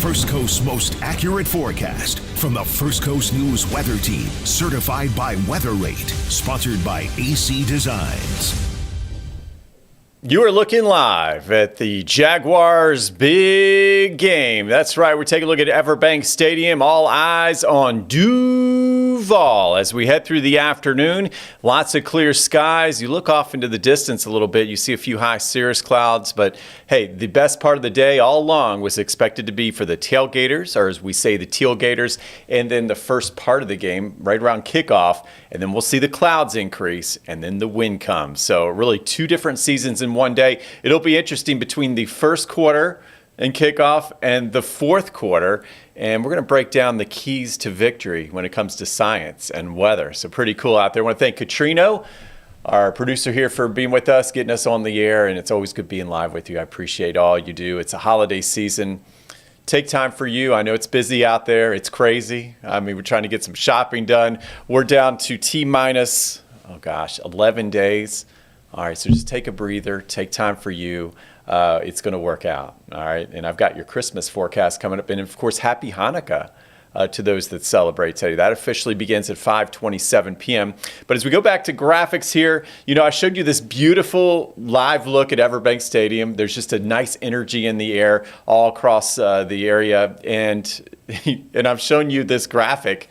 First Coast's most accurate forecast from the First Coast News Weather Team, certified by Weather Rate, sponsored by AC Designs. You are looking live at the Jaguars' big game. That's right. We're taking a look at Everbank Stadium. All eyes on Duval as we head through the afternoon. Lots of clear skies. You look off into the distance a little bit. You see a few high cirrus clouds. But, hey, the best part of the day all along was expected to be for the tailgaters, or as we say, the tealgaters, and then the first part of the game right around kickoff. And then we'll see the clouds increase, and then the wind comes. So really two different seasons in one day. It'll be interesting between the first quarter and kickoff and the fourth quarter. And we're going to break down the keys to victory when it comes to science and weather. So pretty cool out there. I want to thank Katrino, our producer here, for being with us, getting us on the air. And it's always good being live with you. I appreciate all you do. It's a holiday season. Take time for you. I know it's busy out there. It's crazy. I mean, we're trying to get some shopping done. We're down to T-minus, 11 days. All right, so just take a breather. Take time for you. It's going to work out. All right, and I've got your Christmas forecast coming up. And, of course, happy Hanukkah to those that celebrate today. That officially begins at 5:27 p.m. But as we go back to graphics here, I showed you this beautiful live look at Everbank Stadium. There's just a nice energy in the air all across the area. And I've shown you this graphic.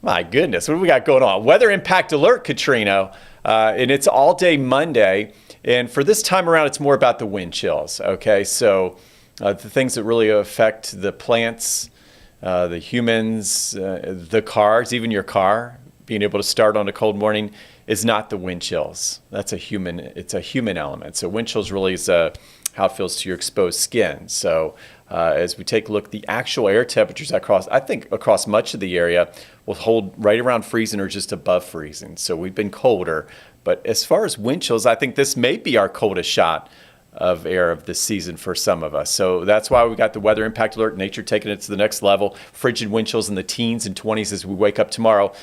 My goodness, what do we got going on? Weather impact alert, Katrino. And it's all day Monday. And for this time around, it's more about the wind chills. Okay, so the things that really affect the plants, the humans, the cars, even your car, being able to start on a cold morning is not the wind chills. It's a human element. So wind chills really is how it feels to your exposed skin. So as we take a look, the actual air temperatures across much of the area will hold right around freezing or just above freezing. So we've been colder. But as far as wind chills, I think this may be our coldest shot of air of this season for some of us. So that's why we got the weather impact alert, nature taking it to the next level, frigid wind chills in the teens and 20s as we wake up tomorrow.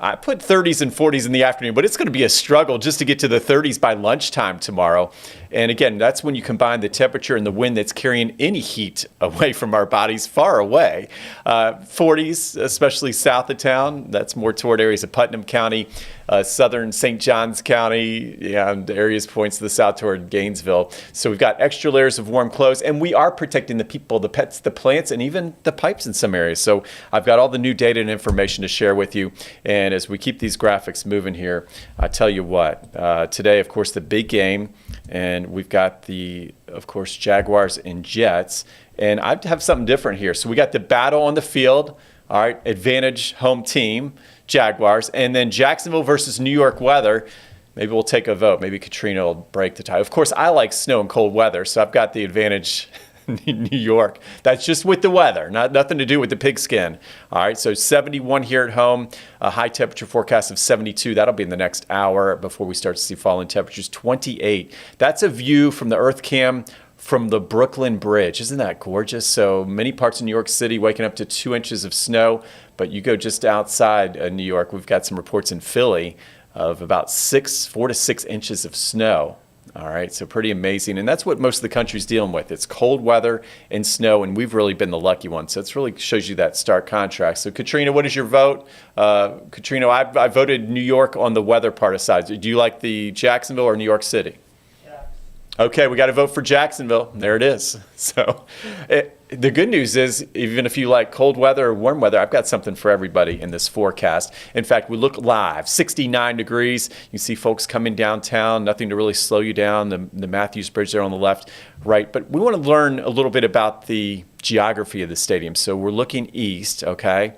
I put 30s and 40s in the afternoon, but it's going to be a struggle just to get to the 30s by lunchtime tomorrow. And again, that's when you combine the temperature and the wind that's carrying any heat away from our bodies far away. 40s, especially south of town. That's more toward areas of Putnam County, southern St. Johns County, and areas points to the south toward Gainesville. So we've got extra layers of warm clothes, and we are protecting the people, the pets, the plants, and even the pipes in some areas. So I've got all the new data and information to share with you. And as we keep these graphics moving here, I tell you what, today, of course, the big game, and we've got of course, Jaguars and Jets. And I have something different here. So we got the battle on the field, all right, advantage home team, Jaguars, and then Jacksonville versus New York weather. Maybe we'll take a vote. Maybe Katrina will break the tie. Of course, I like snow and cold weather, so I've got the advantage New York. That's just with the weather, nothing to do with the pigskin. All right, so 71 here at home, a high temperature forecast of 72. That'll be in the next hour before we start to see falling temperatures. 28. That's a view from the Earth Cam from the Brooklyn Bridge. Isn't that gorgeous? So many parts of New York City waking up to 2 inches of snow, but you go just outside New York, we've got some reports in Philly of about 4 to 6 inches of snow. All right, so pretty amazing. And that's what most of the country's dealing with. It's cold weather and snow, and we've really been the lucky ones. So it really shows you that stark contrast. So, Katrina, what is your vote? Katrina, I voted New York on the weather part aside. Do you like the Jacksonville or New York City? Okay, we got to vote for Jacksonville. There it is. So the good news is, even if you like cold weather or warm weather, I've got something for everybody in this forecast. In fact, we look live, 69 degrees. You see folks coming downtown, nothing to really slow you down. The Matthews Bridge there on the left, right. But we want to learn a little bit about the geography of the stadium. So we're looking east, okay?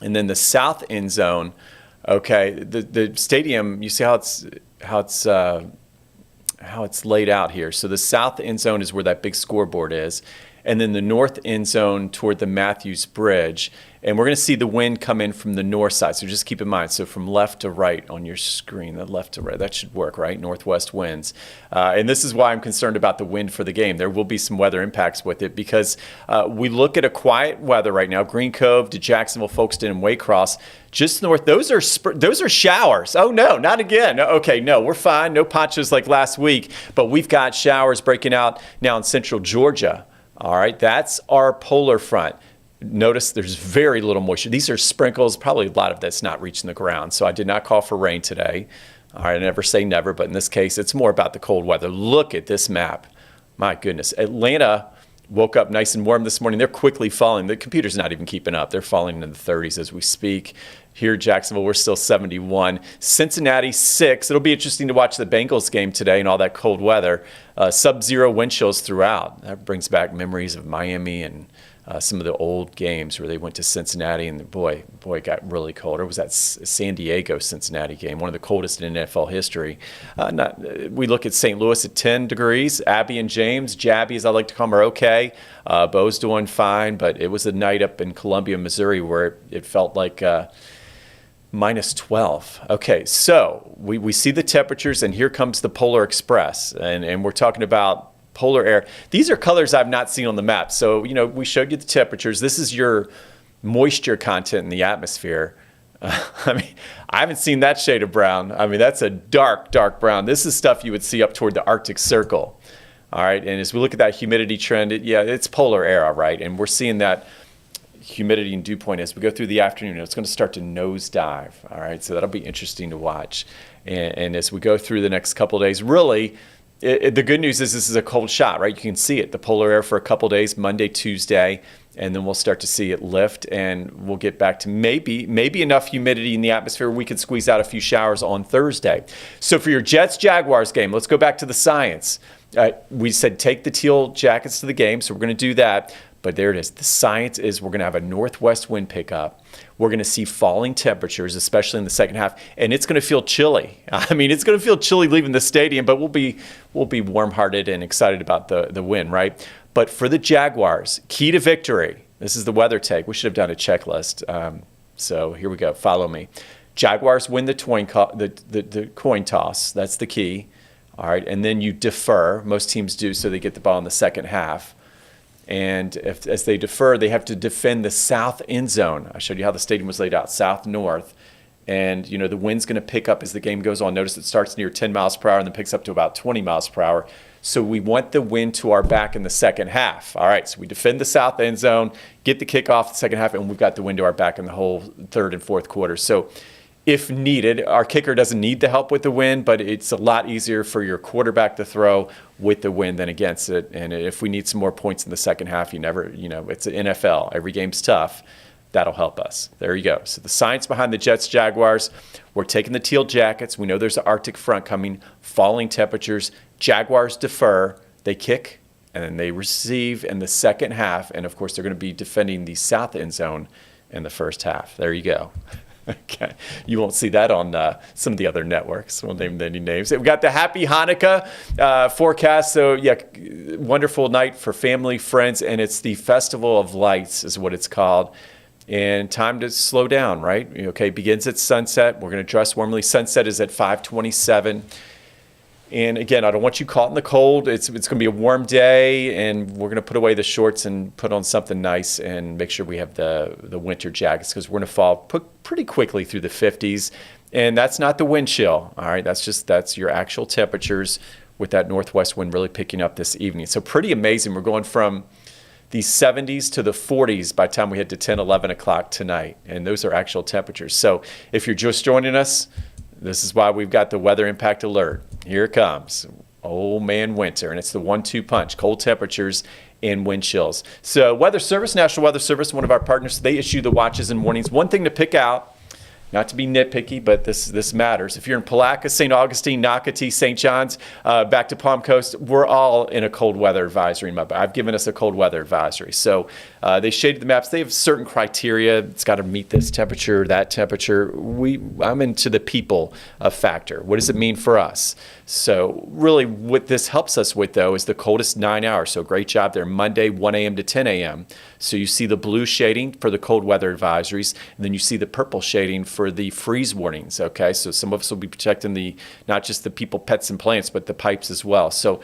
And then the south end zone, okay? The stadium, you see how it's laid out here. So the south end zone is where that big scoreboard is. And then the north end zone toward the Matthews Bridge. And we're going to see the wind come in from the north side. So just keep in mind, so from left to right on your screen, the left to right, that should work, right? Northwest winds. And this is why I'm concerned about the wind for the game. There will be some weather impacts with it because we look at a quiet weather right now. Green Cove to Jacksonville, Folkestone, and Waycross. Just north, those are showers. Oh, no, not again. Okay, no, we're fine. No ponchos like last week. But we've got showers breaking out now in central Georgia. All right, that's our polar front. Notice there's very little moisture. These are sprinkles, probably a lot of that's not reaching the ground. So I did not call for rain today. All right, I never say never, but in this case, it's more about the cold weather. Look at this map. My goodness. Atlanta woke up nice and warm this morning. They're quickly falling. The computer's not even keeping up. They're falling into the 30s as we speak. Here in Jacksonville, we're still 71. Cincinnati, 6. It'll be interesting to watch the Bengals game today and all that cold weather. Sub-zero wind chills throughout. That brings back memories of Miami and some of the old games where they went to Cincinnati and boy, it got really cold. Or was that San Diego Cincinnati game, one of the coldest in NFL history. We look at St. Louis at 10 degrees. Abby and James, Jabby as I like to call them, are okay. Bo's doing fine, but it was a night up in Columbia, Missouri where it felt like minus 12. Okay, so we see the temperatures, and here comes the Polar Express, and we're talking about polar air. These are colors I've not seen on the map. So, we showed you the temperatures. This is your moisture content in the atmosphere. I haven't seen that shade of brown. That's a dark, dark brown. This is stuff you would see up toward the Arctic Circle. All right, and as we look at that humidity trend, it's polar air, all right, and we're seeing that humidity and dew point as we go through the afternoon. It's going to start to nosedive, all right, so that'll be interesting to watch. And as we go through the next couple of days, really, the good news is this is a cold shot, right? You can see it, the polar air for a couple days, Monday, Tuesday, and then we'll start to see it lift, and we'll get back to maybe enough humidity in the atmosphere we could squeeze out a few showers on Thursday. So for your Jets-Jaguars game, let's go back to the science. We said take the teal jackets to the game, so we're going to do that. But there it is. The science is we're going to have a northwest wind pickup. We're going to see falling temperatures, especially in the second half, and it's going to feel chilly. It's going to feel chilly leaving the stadium, but we'll be warm-hearted and excited about the win, right? But for the Jaguars, key to victory. This is the weather take. We should have done a checklist. So here we go. Follow me. Jaguars win the coin toss. That's the key. All right, and then you defer. Most teams do, so they get the ball in the second half. And as they defer, they have to defend the south end zone. I showed you how the stadium was laid out, south-north. And, the wind's going to pick up as the game goes on. Notice it starts near 10 miles per hour and then picks up to about 20 miles per hour. So we want the wind to our back in the second half. All right, so we defend the south end zone, get the kickoff the second half, and we've got the wind to our back in the whole third and fourth quarter. So if needed, our kicker doesn't need the help with the wind, but it's a lot easier for your quarterback to throw with the wind than against it. And if we need some more points in the second half, it's an NFL. Every game's tough. That'll help us. There you go. So the science behind the Jets-Jaguars, we're taking the teal jackets. We know there's an Arctic front coming, falling temperatures. Jaguars defer. They kick, and then they receive in the second half. And, of course, they're going to be defending the south end zone in the first half. There you go. Okay, you won't see that on some of the other networks. Won't name any names. We've got the Happy Hanukkah forecast. So, wonderful night for family, friends, and it's the Festival of Lights is what it's called. And time to slow down, right? Okay, begins at sunset. We're going to dress warmly. Sunset is at 5:27. And again, I don't want you caught in the cold. It's going to be a warm day, and we're going to put away the shorts and put on something nice and make sure we have the winter jackets because we're going to fall pretty quickly through the 50s. And that's not the wind chill, all right? That's your actual temperatures with that northwest wind really picking up this evening. So pretty amazing. We're going from the 70s to the 40s by the time we head to 10, 11 o'clock tonight. And those are actual temperatures. So if you're just joining us, this is why we've got the weather impact alert. Here it comes. Old man winter. And it's the 1-2 punch. Cold temperatures and wind chills. So Weather Service, National Weather Service, one of our partners, they issue the watches and warnings. One thing to pick out, not to be nitpicky, but this matters. If you're in Palatka, St. Augustine, Nocatee, St. John's, back to Palm Coast, we're all in a cold weather advisory. I've given us a cold weather advisory. So they shaded the maps. They have certain criteria. It's got to meet this temperature, that temperature. I'm into the people factor. What does it mean for us? So really what this helps us with, though, is the coldest 9 hours. So great job there. Monday, 1 a.m. to 10 a.m. So you see the blue shading for the cold weather advisories, and then you see the purple shading for the freeze warnings, okay? So some of us will be protecting not just the people, pets, and plants, but the pipes as well. So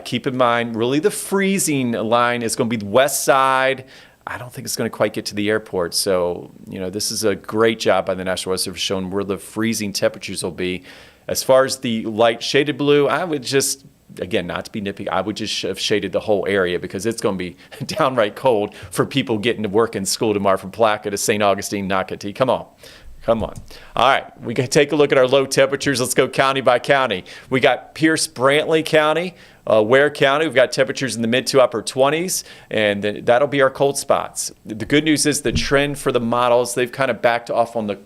keep in mind, really the freezing line is going to be the west side. I don't think it's going to quite get to the airport. So, this is a great job by the National Weather Service showing where the freezing temperatures will be. As far as the light shaded blue, I would just again, not to be nitpicky, I would just have shaded the whole area because it's going to be downright cold for people getting to work and school tomorrow from Placa to St. Augustine, Nocatee. Come on. All right, we can take a look at our low temperatures. Let's go county by county. We got Pierce-Brantley County, Ware County. We've got temperatures in the mid to upper 20s, and that'll be our cold spots. The good news is the trend for the models, they've kind of backed off on the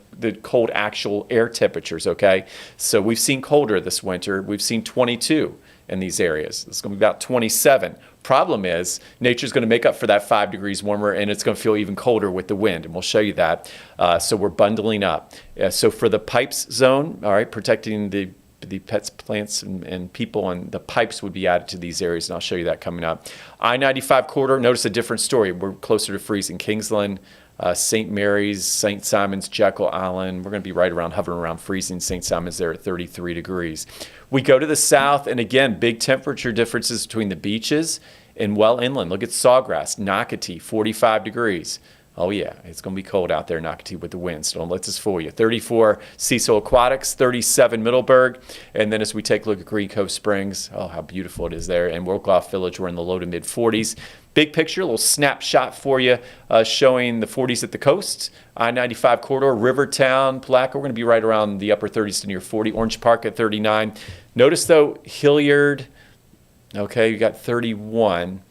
cold actual air temperatures, okay? So we've seen colder this winter. We've seen 22 in these areas. It's going to be about 27. Problem is, nature's going to make up for that 5 degrees warmer, and it's going to feel even colder with the wind, and we'll show you that. So we're bundling up. So for the pipes zone, all right, protecting the pets, plants, and people, and the pipes would be added to these areas, and I'll show you that coming up. I-95 corridor, notice a different story. We're closer to freezing. Kingsland, St. Mary's, St. Simons, Jekyll Island, we're going to be hovering around freezing. St. Simons there at 33 degrees. We go to the south, and again, big temperature differences between the beaches and well inland. Look at Sawgrass, Nocatee, 45 degrees. Oh yeah, it's going to be cold out there, Nocatee, with the winds. Don't let this fool you. 34 Cecil Aquatics, 37 Middleburg, and then as we take a look at Green Cove Springs, oh, how beautiful it is there. And Workloff Village, we're in the low to mid 40s. Big picture, a little snapshot for you showing the 40s at the coast. I-95 corridor, Rivertown, Palaca, we're going to be right around the upper 30s to near 40. Orange Park at 39. Notice, though, Hilliard, okay, you got 31.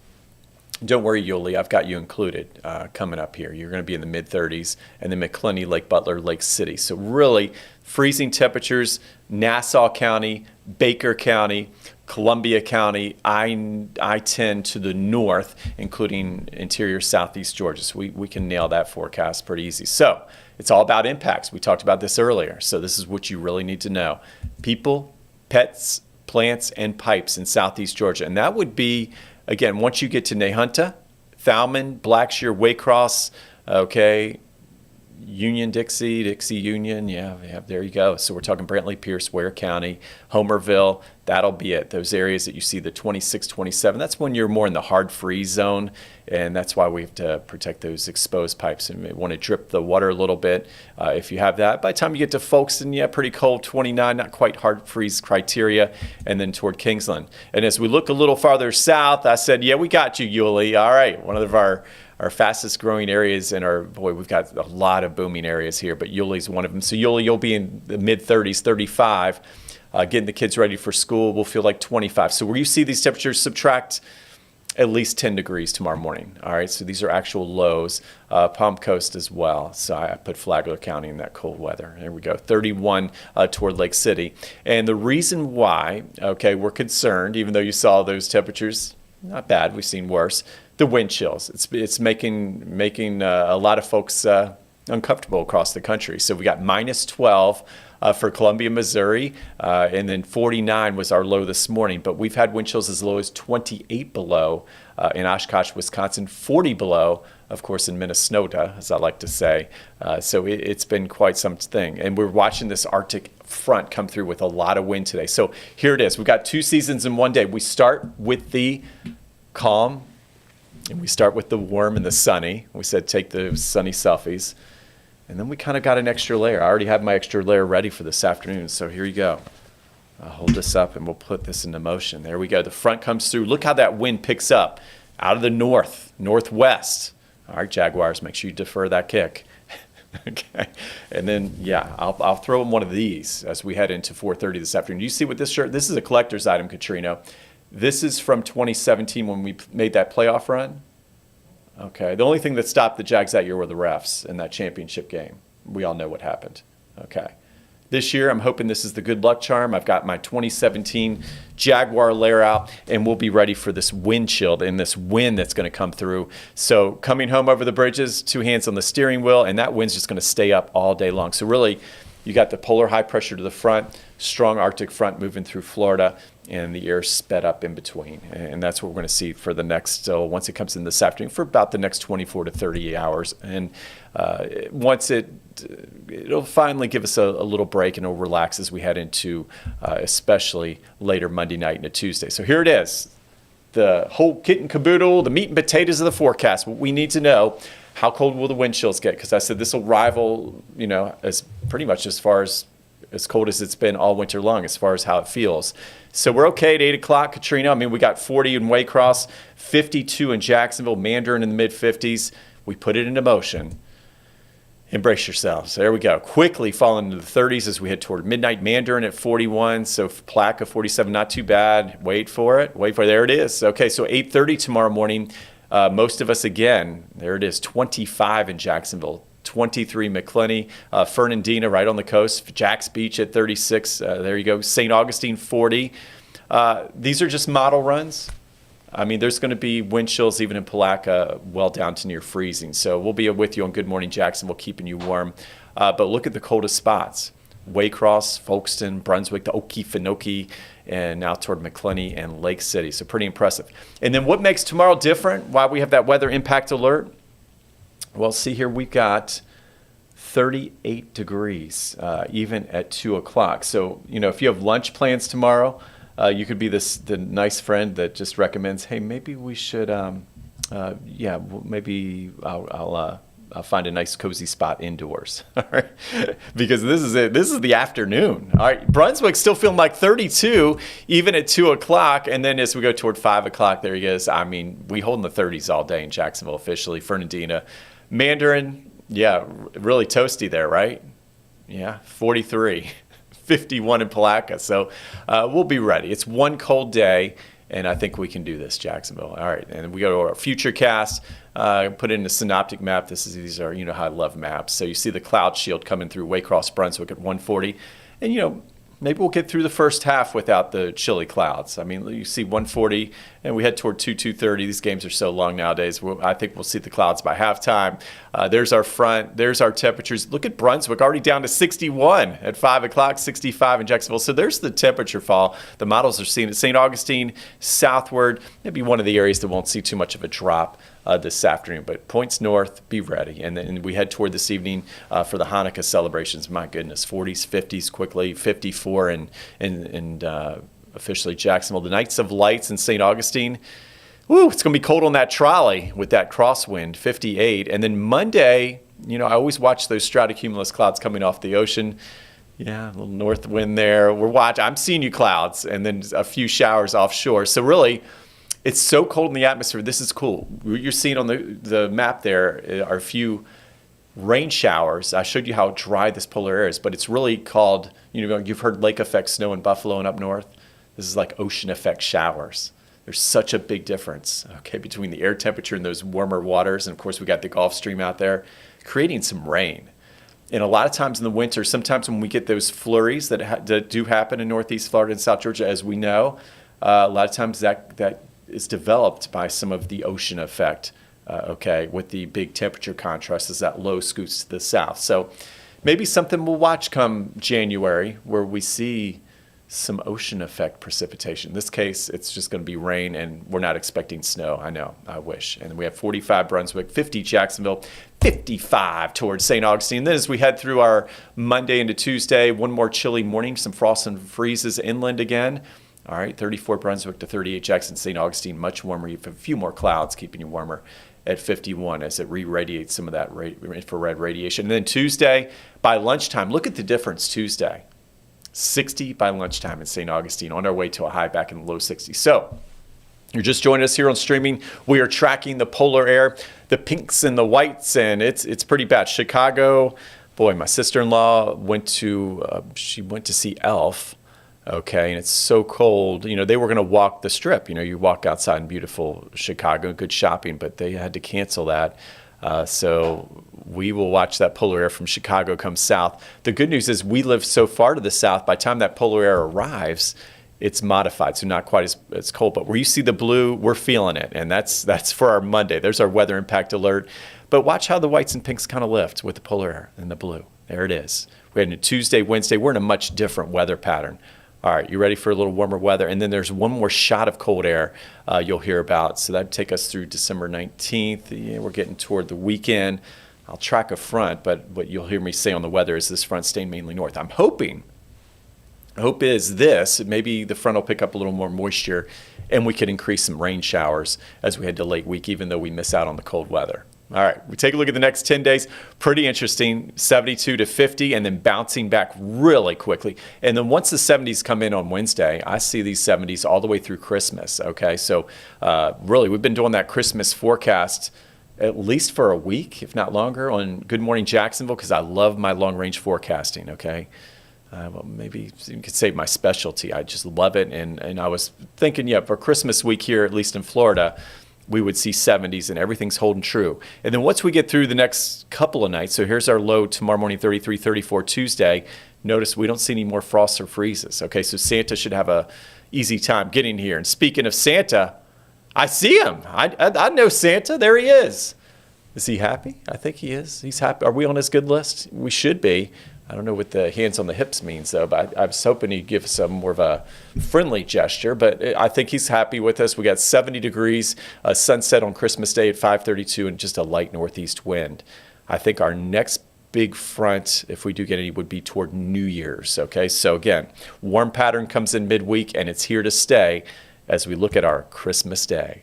Don't worry, Yulee, I've got you included coming up here. You're going to be in the mid-30s, and then McClenny, Lake Butler, Lake City. So really, freezing temperatures, Nassau County, Baker County, Columbia County, I-10 to the north, including interior southeast Georgia. So we can nail that forecast pretty easy. So it's all about impacts. We talked about this earlier. So this is what you really need to know. People, pets, plants, and pipes in southeast Georgia. And that would be, again, once you get to Nahunta, Thalman, Blackshear, Waycross, okay, Union, Dixie Union, yeah, there you go. So we're talking Brantley, Pierce, Ware County, Homerville, that'll be it. Those areas that you see, the 26, 27, that's when you're more in the hard freeze zone, and that's why we have to protect those exposed pipes and we want to drip the water a little bit if you have that. By the time you get to Folkestone, yeah, pretty cold, 29, not quite hard freeze criteria, and then toward Kingsland. And as we look a little farther south, I said, yeah, we got you, Yulee. All right, one of our fastest growing areas, and we've got a lot of booming areas here, but Yulee's one of them. So Yulee, you'll be in the mid-30s, 35, getting the kids ready for school. We'll feel like 25. So where you see these temperatures, subtract at least 10 degrees tomorrow morning. All right, so these are actual lows. Palm Coast as well. So I put Flagler County in that cold weather. There we go, 31 toward Lake City. And the reason why, okay, we're concerned, even though you saw those temperatures, not bad, we've seen worse, the wind chills. It's making a lot of folks uncomfortable across the country. So we got minus 12 for Columbia, Missouri, and then 49 was our low this morning. But we've had wind chills as low as 28 below in Oshkosh, Wisconsin, 40 below, of course, in Minnesota, as I like to say. So it's been quite something. And we're watching this Arctic front come through with a lot of wind today. So here it is. We've got two seasons in one day. We start with the calm, and we start with the warm and the sunny. We said take the sunny selfies. And then we kind of got an extra layer. I already have my extra layer ready for this afternoon, so here you go. I'll hold this up and we'll put this into motion. There we go. The front comes through. Look how that wind picks up out of the northwest. All right, Jaguars, make sure you defer that kick. Okay. And then, yeah, I'll throw in one of these as we head into 4:30 this afternoon. You see what this shirt, this is a collector's item, Katrina. This is from 2017 when we made that playoff run. Okay, the only thing that stopped the Jags that year were the refs in that championship game. We all know what happened. Okay. This year, I'm hoping this is the good luck charm. I've got my 2017 Jaguar layer out, and we'll be ready for this wind chill and this wind that's going to come through. So coming home over the bridges, two hands on the steering wheel, and that wind's just going to stay up all day long. So really, you got the polar high pressure to the front, strong Arctic front moving through Florida, and the air sped up in between. And that's what we're going to see for the next, once it comes in this afternoon, for about the next 24 to 38 hours. And once it'll finally give us a little break and it'll relax as we head into especially later Monday night into Tuesday. So here it is, the whole kit and caboodle, the meat and potatoes of the forecast. What we need to know, how cold will the wind chills get? Because I said this will rival, as pretty much as far as as cold as it's been all winter long as far as how it feels. So we're okay at 8 o'clock, Katrina. I mean, we got 40 in Waycross, 52 in Jacksonville, Mandarin in the mid-50s. We put it into motion. Embrace yourselves. There we go. Quickly falling into the 30s as we head toward midnight. Mandarin at 41, so Placa 47, not too bad. Wait for it. There it is. Okay, so 8:30 tomorrow morning. Most of us, again, there it is, 25 in Jacksonville, 23 McClenny, Fernandina right on the coast, Jack's Beach at 36. There you go. St. Augustine 40. These are just model runs. I mean, there's going to be wind chills even in Palaca well down to near freezing. So we'll be with you on Good Morning Jacksonville, keeping you warm. But look at the coldest spots. Waycross, Folkestone, Brunswick, the Okefenokee, and now toward McClenny and Lake City. So pretty impressive. And then what makes tomorrow different? Why we have that weather impact alert? Well, see here, we've got 38 degrees even at 2 o'clock. So, if you have lunch plans tomorrow, you could be the nice friend that just recommends, hey, maybe we should, maybe I'll find a nice cozy spot indoors. All right, because this is it. This is the afternoon. All right, Brunswick still feeling like 32 even at 2 o'clock, and then as we go toward 5 o'clock, there he is. I mean, we hold in the 30s all day in Jacksonville officially. Fernandina, Mandarin, yeah, really toasty there, right? Yeah, 43. 51 in Palaca. So we'll be ready. It's one cold day, and I think we can do this, Jacksonville. All right, and we go to our Futurecast, put in a synoptic map. These are, how I love maps. So you see the cloud shield coming through Waycross, Brunswick at 140. And, maybe we'll get through the first half without the chilly clouds. I mean, you see 140, and we head toward 2:30. These games are so long nowadays. I think we'll see the clouds by halftime. There's our front. There's our temperatures. Look at Brunswick, already down to 61 at 5 o'clock, 65 in Jacksonville. So there's the temperature fall. The models are seeing it. St. Augustine, southward, maybe one of the areas that won't see too much of a drop this afternoon. But points north, be ready. And then we head toward this evening for the Hanukkah celebrations. My goodness, 40s, 50s quickly, 54 and officially Jacksonville. The Nights of Lights in St. Augustine. Woo, it's going to be cold on that trolley with that crosswind, 58. And then Monday, I always watch those stratocumulus clouds coming off the ocean. Yeah, a little north wind there. I'm seeing you clouds, and then a few showers offshore. So really, it's so cold in the atmosphere. This is cool. What you're seeing on the map there are a few rain showers. I showed you how dry this polar air is, but it's really called, you've heard lake effect snow in Buffalo and up north. This is like ocean effect showers. There's such a big difference, between the air temperature and those warmer waters. And of course, we got the Gulf Stream out there creating some rain. And a lot of times in the winter, sometimes when we get those flurries that do happen in Northeast Florida and South Georgia, as we know, a lot of times that is developed by some of the ocean effect, with the big temperature contrast as that low scoots to the south. So maybe something we'll watch come January where we see some ocean effect precipitation. In this case, it's just going to be rain, and we're not expecting snow. I know, I wish. And we have 45 Brunswick, 50 Jacksonville, 55 towards St. Augustine. Then as we head through our Monday into Tuesday, one more chilly morning, some frost and freezes inland again. All right, 34 Brunswick to 38 Jackson, St. Augustine, much warmer. You have a few more clouds keeping you warmer at 51 as it re-radiates some of that infrared radiation. And then Tuesday, by lunchtime, look at the difference Tuesday. 60 by lunchtime in St. Augustine, on our way to a high back in the low 60s. So you're just joining us here on streaming. We are tracking the polar air, the pinks and the whites, and it's pretty bad. Chicago, boy, my sister-in-law went to see Elf. Okay, and it's so cold. They were going to walk the strip. You walk outside in beautiful Chicago, good shopping, but they had to cancel that. So we will watch that polar air from Chicago come south. The good news is we live so far to the south, by the time that polar air arrives, it's modified, so not quite as cold. But where you see the blue, we're feeling it, and that's for our Monday. There's our weather impact alert. But watch how the whites and pinks kind of lift with the polar air and the blue. There it is. We had a Tuesday, Wednesday. We're in a much different weather pattern. All right, you ready for a little warmer weather? And then there's one more shot of cold air you'll hear about. So that'd take us through December 19th. Yeah, we're getting toward the weekend. I'll track a front, but what you'll hear me say on the weather is this front staying mainly north. I'm hoping, hope is this, maybe the front will pick up a little more moisture and we could increase some rain showers as we head to late week, even though we miss out on the cold weather. All right, we take a look at the next 10 days. Pretty interesting, 72 to 50, and then bouncing back really quickly. And then once the 70s come in on Wednesday, I see these 70s all the way through Christmas, okay? So really, we've been doing that Christmas forecast at least for a week, if not longer, on Good Morning Jacksonville, because I love my long-range forecasting, okay? Well, maybe you could say my specialty. I just love it. And I was thinking, for Christmas week here, at least in Florida, we would see 70s and everything's holding true. And then once we get through the next couple of nights, so here's our low tomorrow morning, 33, 34 Tuesday. Notice we don't see any more frosts or freezes. Okay, so Santa should have a easy time getting here. And speaking of Santa, I see him. I know Santa. There he is. Is he happy? I think he is. He's happy. Are we on his good list? We should be. I don't know what the hands on the hips means, though, but I was hoping he'd give us more of a friendly gesture. But I think he's happy with us. We got 70 degrees, sunset on Christmas Day at 5:32, and just a light northeast wind. I think our next big front, if we do get any, would be toward New Year's. Okay, so again, warm pattern comes in midweek, and it's here to stay as we look at our Christmas Day.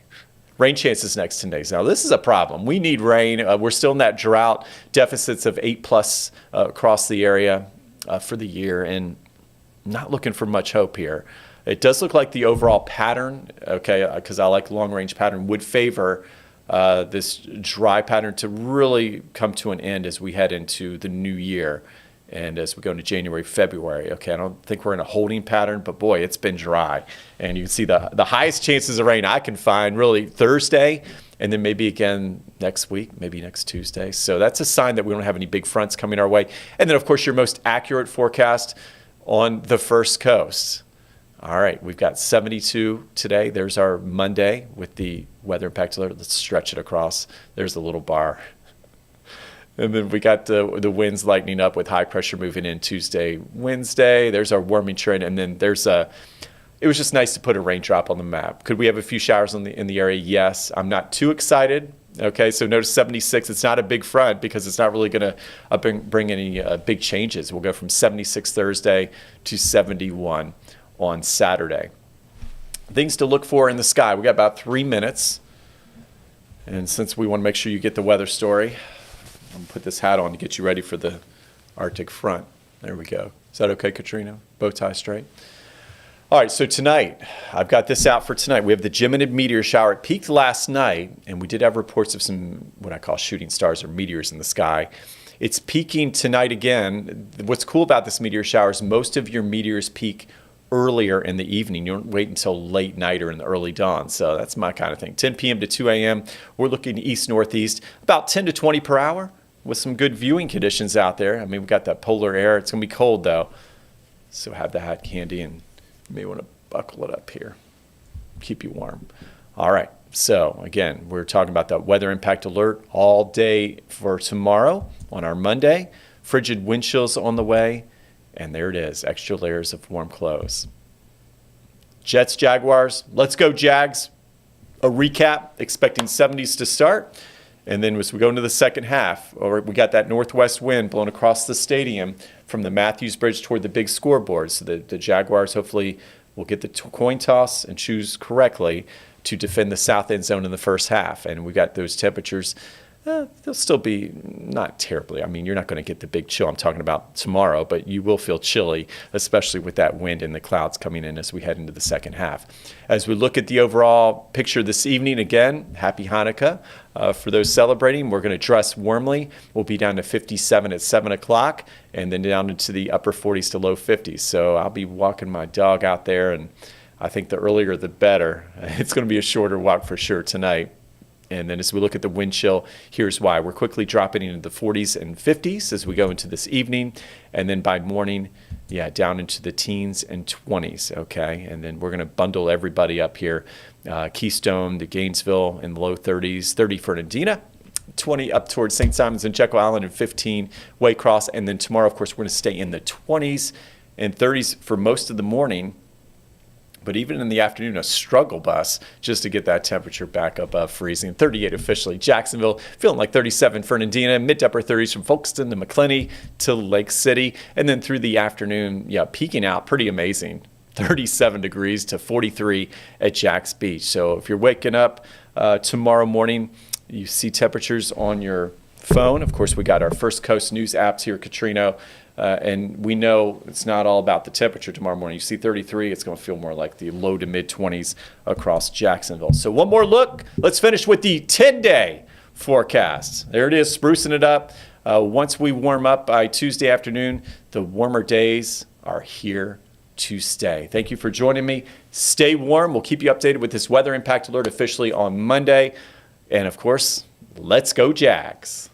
Rain chances next 10 days. Now, this is a problem. We need rain. We're still in that drought, deficits of 8+ across the area for the year, and not looking for much hope here. It does look like the overall pattern, okay, because I like long-range pattern, would favor this dry pattern to really come to an end as we head into the new year. And as we go into January, February, okay, I don't think we're in a holding pattern, but boy, it's been dry. And you can see the highest chances of rain I can find really Thursday, and then maybe again next week, maybe next Tuesday. So that's a sign that we don't have any big fronts coming our way. And then, of course, your most accurate forecast on the First Coast. All right, we've got 72 today. There's our Monday with the weather impact alert. Let's stretch it across. There's a little bar. And then we got the winds lightening up with high pressure moving in Tuesday, Wednesday. There's our warming trend. And then it was just nice to put a raindrop on the map. Could we have a few showers in the area? Yes. I'm not too excited. Okay, so notice 76. It's not a big front because it's not really going to bring any big changes. We'll go from 76 Thursday to 71 on Saturday. Things to look for in the sky. We got about 3 minutes. And since we want to make sure you get the weather story, I'm going to put this hat on to get you ready for the Arctic front. There we go. Is that okay, Katrina? Bow tie straight? All right, so tonight, I've got this out for tonight. We have the Geminid meteor shower. It peaked last night, and we did have reports of some what I call shooting stars or meteors in the sky. It's peaking tonight again. What's cool about this meteor shower is most of your meteors peak earlier in the evening. You don't wait until late night or in the early dawn. So that's my kind of thing. 10 p.m. to 2 a.m. We're looking east-northeast, about 10 to 20 per hour with some good viewing conditions out there. I mean, we've got that polar air. It's going to be cold, though. So have the hat handy, and you may want to buckle it up here. Keep you warm. All right. So, again, we're talking about that weather impact alert all day for tomorrow on our Monday. Frigid wind chills on the way. And there it is, extra layers of warm clothes. Jets, Jaguars, let's go Jags. A recap, expecting 70s to start. And then as we go into the second half, we got that northwest wind blowing across the stadium from the Matthews Bridge toward the big scoreboard. So the Jaguars hopefully will get the coin toss and choose correctly to defend the south end zone in the first half. And we got those temperatures. They'll still be not terribly. I mean, you're not going to get the big chill I'm talking about tomorrow, but you will feel chilly, especially with that wind and the clouds coming in as we head into the second half. As we look at the overall picture this evening, again, happy Hanukkah. For those celebrating, we're going to dress warmly. We'll be down to 57 at 7 o'clock and then down into the upper 40s to low 50s. So I'll be walking my dog out there, and I think the earlier the better. It's going to be a shorter walk for sure tonight. And then as we look at the wind chill, here's why. We're quickly dropping into the 40s and 50s as we go into this evening. And then by morning, down into the teens and 20s, okay? And then we're going to bundle everybody up here. Keystone, the Gainesville in the low 30s, 30 for Fernandina, 20 up towards St. Simons and Jekyll Island, and 15 Waycross. And then tomorrow, of course, we're going to stay in the 20s and 30s for most of the morning. But even in the afternoon, a struggle bus just to get that temperature back above freezing. 38 officially. Jacksonville feeling like 37. Fernandina, mid to upper 30s from Folkestone to McClenny to Lake City. And then through the afternoon, peaking out pretty amazing. 37 degrees to 43 at Jax Beach. So if you're waking up tomorrow morning You see temperatures on your phone. Of course, we got our First Coast News apps here at Katrino, and we know it's not all about the temperature tomorrow morning. You see 33, it's going to feel more like the low to mid-20s across Jacksonville. So one more look. Let's finish with the 10-day forecast. There it is, sprucing it up. Once we warm up by Tuesday afternoon, the warmer days are here to stay. Thank you for joining me. Stay warm. We'll keep you updated with this weather impact alert officially on Monday. And of course, let's go Jags.